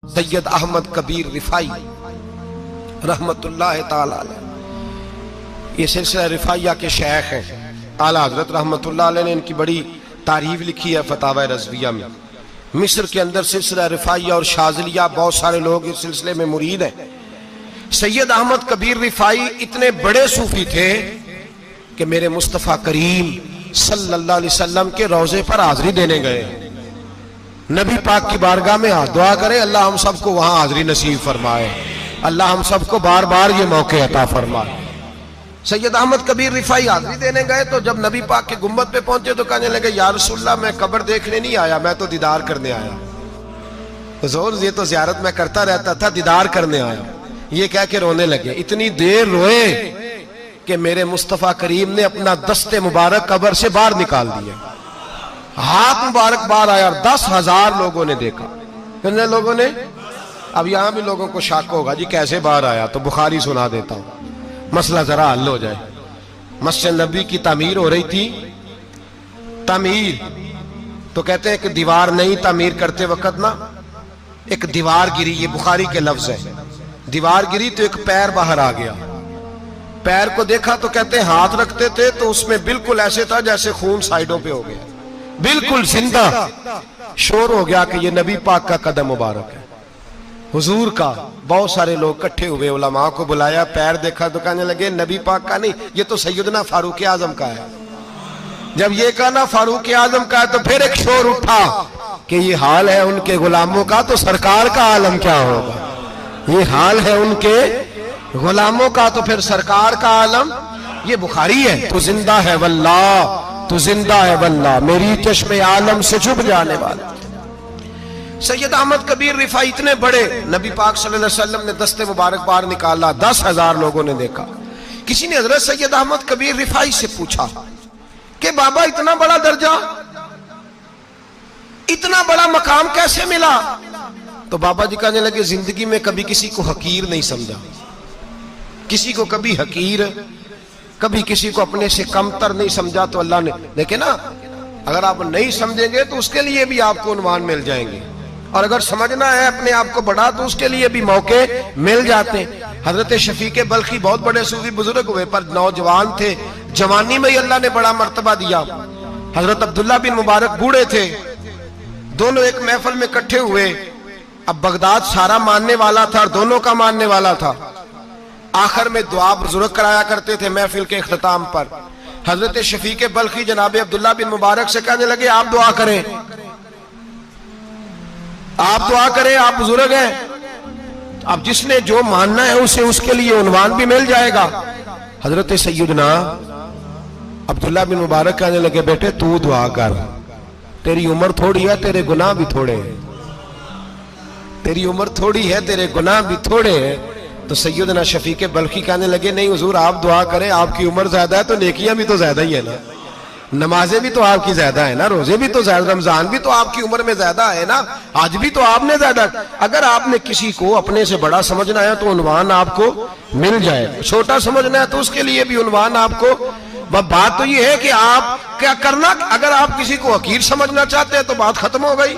सैयद अहमद कबीर रिफाई रहमतुल्लाह ताला अलैह, ये सिलसिला रिफाइया के शेख हैं। आला हजरत रहमतुल्लाह अलैह ने इनकी बड़ी तारीफ लिखी है फतावा रज़विया में। मिस्र के अंदर सिलसिला रिफाइया और शाज़िलिया, बहुत सारे लोग इस सिलसिले में मुरीद हैं। सैयद अहमद कबीर रिफाई इतने बड़े सूफी थे कि मेरे मुस्तफ़ा करीम सल्लल्लाहु अलैहि वसल्लम के रोजे पर हाजिरी देने गए। नबी पाक की बारगाह में हाथ दुआ करें, अल्लाह हम सबको वहां हाजिरी नसीब फरमाए, अल्लाह हम सबको बार बार ये मौके अता फरमाए। सैयद अहमद कबीर रिफाई हाजिरी देने गए तो जब नबी पाक के गुम्बद पे पहुंचे तो कहने लगे, या रसूलल्लाह मैं कब्र देखने नहीं आया, मैं तो दीदार करने आया। हुजूर ये तो ज़ियारत में करता रहता था, दीदार करने आया। ये कह के रोने लगे। इतनी देर रोए कि मेरे मुस्तफ़ा करीम ने अपना दस्ते मुबारक कब्र से बाहर निकाल दिया, हाथ मुबारक बाहर आया। 10,000 लोगों ने देखा। कितने लोगों ने? अब यहां भी लोगों को शक होगा जी कैसे बाहर आया, तो बुखारी सुना देता हूं, मसला जरा हल हो जाए। मस्जिद नबी की तामीर हो रही थी। तामीर तो कहते हैं कि दीवार नहीं, तामीर करते वक्त ना एक दीवार गिरी, ये बुखारी के लफ्ज है। दीवार गिरी तो एक पैर बाहर आ गया। पैर को देखा तो कहते हैं हाथ रखते थे तो उसमें बिल्कुल ऐसे था जैसे खून साइडों पे हो गया, बिल्कुल जिंदा। शोर हो गया कि ये नबी पाक का कदम मुबारक है, हुजूर का। बहुत सारे लोग इकट्ठे हुए, उलमा को बुलाया, पैर देखा तो कहने लगे नबी पाक का नहीं, ये तो सैयदना फारूक आजम का है। जब ये कहा ना फारूक आजम का है तो फिर एक शोर उठा कि ये हाल है उनके गुलामों का, तो सरकार का आलम क्या होगा। ये हाल है उनके गुलामों का तो फिर सरकार का आलम। ये बुखारी है। तो जिंदा है वल्लाह, तो जिंदा है वल्लाह, मेरी चश्मे आलम से चुभ जाने वाला। सैयद अहमद कबीर रिफाई इतने बड़े, नबी पाक सल्लल्लाहु अलैहि वसल्लम ने दस्ते मुबारक बाहर निकाला, 10,000 लोगों ने देखा। किसी ने हजरत सैयद अहमद कबीर रिफाई से पूछा कि बाबा इतना बड़ा दर्जा, इतना बड़ा मकाम कैसे मिला? तो बाबा जी कहने लगे, जिंदगी में कभी किसी को हकीर नहीं समझा, किसी को कभी हकीर, कभी किसी को अपने से कमतर नहीं समझा। तो अल्लाह ने देखे ना, अगर आप नहीं समझेंगे तो उसके लिए भी आपको उन्वान मिल जाएंगे, और अगर समझना है अपने आप को बड़ा तो उसके लिए भी मौके मिल जाते हैं। हजरत शफीक बल्खी बहुत बड़े सूफी बुजुर्ग हुए, पर नौजवान थे, जवानी में ही अल्लाह ने बड़ा मर्तबा दिया। हजरत अब्दुल्ला बिन मुबारक बूढ़े थे, दोनों एक महफिल में इकट्ठे हुए। अब बगदाद सारा मानने वाला था और दोनों का मानने वाला था। आखिर में दुआ बुजुर्ग कराया करते थे महफिल के इख्तिताम पर। हजरत शफीक बल्खी जनाब अब्दुल्ला बिन मुबारक से कहने लगे, आप दुआ करें, आप दुआ करें, आप बुजुर्ग हैं। अब जिसने जो मानना है उसे उसके लिए उन्वान भी मिल जाएगा। हजरत सैयदना अब्दुल्ला बिन मुबारक कहने लगे, बेटे तू दुआ कर, तेरी उम्र थोड़ी है, तेरे गुनाह भी थोड़े हैं, तेरी उम्र थोड़ी है, तेरे गुनाह भी थोड़े हैं। तो सैयदना शफीक बल्खी कहने लगे, नहीं हुजूर आप दुआ करें, आपकी उम्र ज्यादा है तो नेकियां भी तो ज्यादा ही है ना, नमाजें भी तो आपकी ज्यादा है ना, रोजे भी तो ज्यादा, रमजान भी तो आपकी उम्र में ज्यादा है ना, आज भी तो आपने ज्यादा। अगर आपने किसी को अपने से बड़ा समझना है तो उन्वान आपको मिल जाए, छोटा समझना है तो उसके लिए भी उन्वान आपको। बात तो ये है कि आप क्या करना, अगर आप किसी को हकीर समझना चाहते हैं तो बात खत्म हो गई।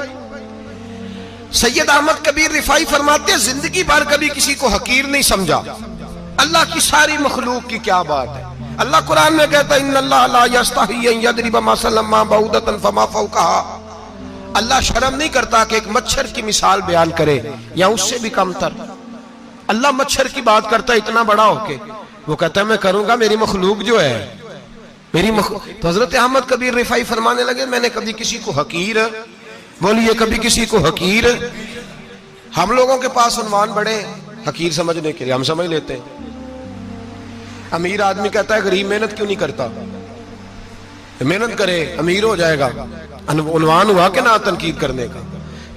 सैयद अहमद कबीर रिफाई फरमाते, जिंदगी भर कभी किसी को हकीर नहीं समझा। अल्लाह की सारी मखलूक की क्या बात है। अल्लाह कुरान में कहता है, इन्नल्लाह ला यस्तही अन यदरिबा मसलन मा बऊदतन फमा फौकहा। अल्लाह शर्म नहीं करता कि एक मच्छर की मिसाल बयान करे या उससे भी कमतर। अल्लाह मच्छर की बात करता है इतना बड़ा होके, वो कहता है मैं करूंगा, मेरी मखलूक जो है मेरी तो हजरत अहमद कबीर रिफाई फरमाने लगे, मैंने कभी किसी को हकीर, बोलिए कभी किसी को हकीर। हम लोगों के पास उन्वान बड़े हकीर समझने के लिए, हम समझ लेते हैं। अमीर आदमी कहता है गरीब मेहनत क्यों नहीं करता, मेहनत करे अमीर हो जाएगा। उन्वान हुआ कि ना तनकीद करने का।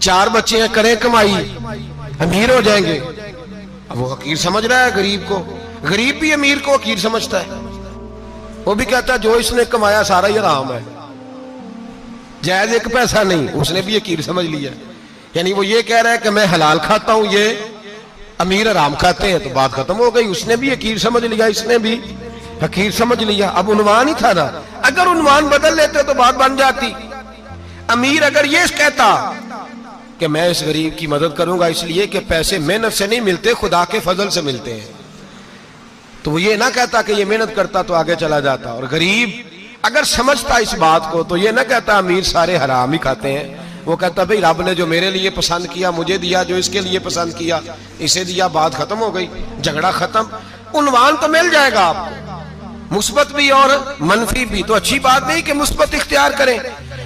4 बच्चे हैं, करें कमाई, अमीर हो जाएंगे। अब वो हकीर समझ रहा है गरीब को, गरीब भी अमीर को हकीर समझता है। वो भी कहता है जो इसने कमाया सारा ही हराम है, जायज एक पैसा नहीं, उसने भी हकीर समझ लिया। यानी वो ये कह रहा है कि मैं हलाल खाता हूं, ये अमीर हराम खाते हैं, तो बात खत्म हो गई। उसने भी हकीर समझ लिया, इसने भी हकीर समझ लिया। अब उन्वान ही था ना, अगर उन्वान बदल लेते तो बात बन जाती। अमीर अगर ये कहता कि मैं इस गरीब की मदद करूंगा, इसलिए कि पैसे मेहनत से नहीं मिलते, खुदा के फजल से मिलते हैं। तो वो ये ना कहता कि ये मेहनत करता तो आगे चला जाता। और गरीब अगर समझता इस बात को तो ये ना कहता अमीर सारे हराम ही खाते हैं। वो कहता भाई रब ने जो मेरे लिए पसंद किया मुझे दिया, जो इसके लिए पसंद किया इसे दिया, बात खत्म हो गई, झगड़ा खत्म। उन्वान तो मिल जाएगा आपको, मुस्बत भी और मनफी भी। तो अच्छी बात नहीं कि मुस्बत इख्तियार करें।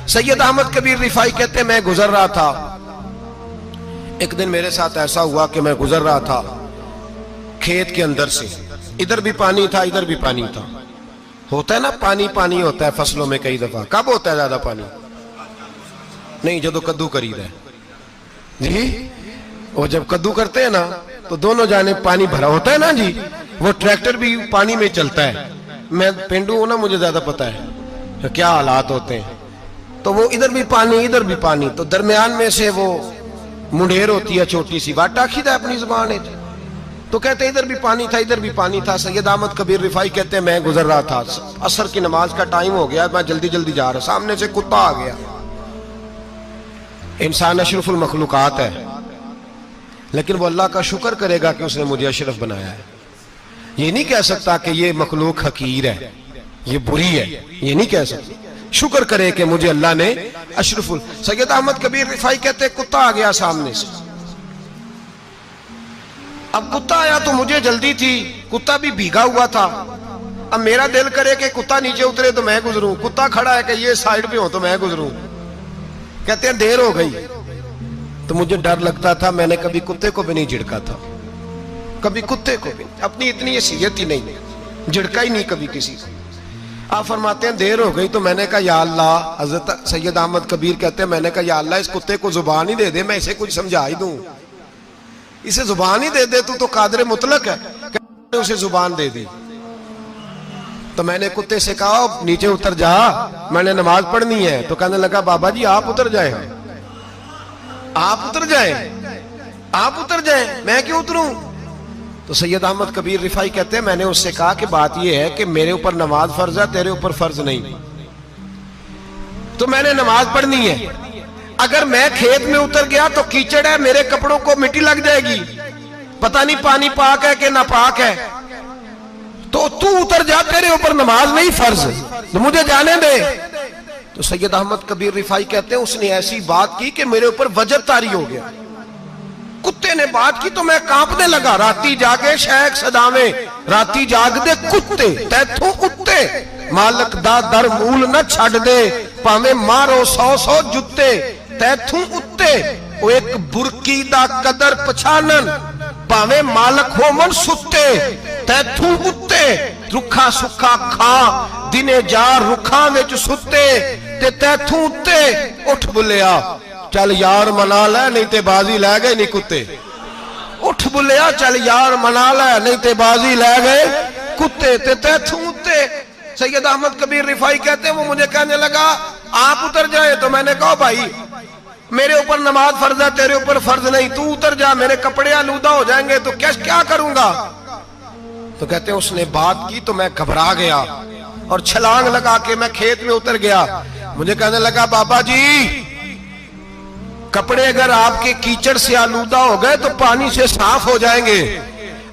सैयद अहमद कबीर रिफाई कहते मैं गुजर रहा था, एक दिन मेरे साथ ऐसा हुआ कि मैं गुजर रहा था खेत के अंदर से, इधर भी पानी था इधर भी पानी था। होता है ना पानी पानी होता है फसलों में कई दफा। कब होता है ज्यादा पानी? नहीं, जो कद्दू करी है जी, वो जब कद्दू करते हैं ना तो दोनों जाने पानी भरा होता है ना जी, वो ट्रैक्टर भी पानी में चलता है। मैं पेंडू हूं ना, मुझे ज्यादा पता है क्या हालात होते हैं। तो वो इधर भी पानी इधर भी पानी, तो दरमियान में से वो मुंडेर होती है छोटी सी, वाटा खीदा अपनी जुबान है। तो कहते इधर भी पानी था इधर भी पानी था। सैयद अहमद कबीर रिफाई कहते हैं मैं गुजर रहा था, असर की नमाज का टाइम हो गया, मैं जल्दी जल्दी जा रहा, सामने से कुत्ता आ गया। इंसान अशरफुल मखलूकात है, लेकिन वो अल्लाह का शुक्र करेगा कि उसने मुझे अशरफ बनाया है। ये नहीं कह सकता कि ये मखलूक हकीर है, ये बुरी है, ये नहीं कह सकता। शुक्र करे कि मुझे अल्लाह ने अशरफुल। सैयद अहमद कबीर रिफाई कहते कुत्ता आ गया सामने से। अब कुत्ता आया तो मुझे जल्दी थी, कुत्ता भी भीगा हुआ था। अब मेरा दिल करे कि कुत्ता नीचे उतरे तो मैं गुजरूं, कुत्ता खड़ा है कि ये साइड पे हो तो मैं गुजरूं। कहते हैं देर हो गई तो मुझे डर लगता था, मैंने कभी कुत्ते को भी नहीं झिड़का था, कभी कुत्ते को भी, अपनी इतनी हैसियत ही नहीं, झिड़का ही नहीं कभी किसी को। आप फरमाते हैं देर हो गई तो मैंने कहा या अल्लाह, हजरत सैयद अहमद कबीर कहते हैं मैंने कहा या अल्लाह इस कुत्ते को जुबान ही दे दे, मैं इसे कुछ समझा ही दूं, इसे जुबान ही दे दे, तू तो कादर मुतलक है, उसे जुबान दे दी। तो मैंने कुत्ते से कहा नीचे उतर जा, मैंने नमाज पढ़नी है। तो कहने लगा बाबा जी आप उतर जाए, आप उतर जाए, आप उतर जाए, मैं क्यों उतरूं? तो सैयद अहमद कबीर रिफाई कहते हैं मैंने उससे कहा कि बात यह है कि मेरे ऊपर नमाज फर्ज है, तेरे ऊपर फर्ज नहीं, तो मैंने नमाज पढ़नी है। अगर मैं खेत में उतर गया तो कीचड़ है, मेरे कपड़ों को मिट्टी लग जाएगी, पता नहीं पानी पाक है कि नापाक है, तो तू उतर जा, तेरे ऊपर नमाज नहीं फर्ज, तो मुझे जाने दे। तो सैयद अहमद कबीर रिफाई कहते हैं उसने ऐसी बात की कि मेरे ऊपर वजब तारी हो गया। कुत्ते ने बात की तो मैं कांपने लगा। राती जागे शेख सदावे, राती जाग दे कुत्ते, तैथों उत्ते मालक दा दर मूल न छड़ दे, भावे मारो 100 जुत्ते, तैथों उत्ते वो एक बुरकी दा कदर पछानन, भावे मालक हो मन सुत्ते, तैथू उत्ते रुखा सुखा खा, दिने जा रुखा विच सुत्ते, ते तैथू उत्ते उठ बुलिया चल यार मना ले, नहीं ते बाजी लै गए नहीं कुत्ते। उठ बुलिया चल यार मना ले, नहीं ते बाजी लै गए कुत्ते, ते तैथू उत्ते। सैयद अहमद कबीर रिफाई कहते हैं वो मुझे कहने लगा आप उतर जाए। तो मैंने कहा भाई मेरे ऊपर नमाज फर्ज है, तेरे ऊपर फर्ज नहीं, तू उतर जा, मेरे कपड़े आलूदा हो जाएंगे तो क्या करूंगा? तो कहते हैं उसने बात की तो मैं घबरा गया और छलांग लगा के मैं खेत में उतर गया। मुझे कहने लगा बाबा जी कपड़े अगर आपके कीचड़ से आलूदा हो गए तो पानी से साफ हो जाएंगे,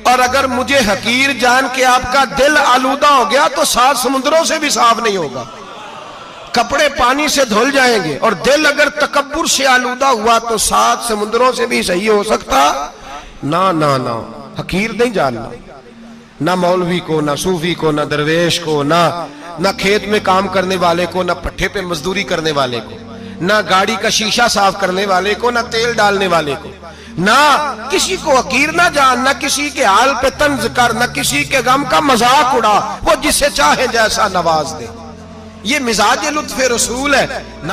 और अगर मुझे हकीर जान के आपका दिल आलूदा हो गया तो 7 समुद्रों से भी साफ नहीं होगा, कपड़े पानी से धुल जाएंगे, और दिल अगर तकब्बुर से आलूदा हुआ तो 7 समुद्रों से भी सही हो सकता ना ना ना। हकीर नहीं जानना, ना मौलवी को, ना सूफी को, ना दरवेश को, ना खेत में काम करने वाले को, ना पट्टे पे मजदूरी करने वाले को, ना गाड़ी का शीशा साफ करने वाले को, ना तेल डालने वाले को, ना किसी को हकीर ना जान, ना किसी के हाल पे तंज कर, ना किसी के गम का मजाक उड़ा, वो जिसे चाहे जैसा नवाज दे। ये मिजाज लुत्फ रसूल है।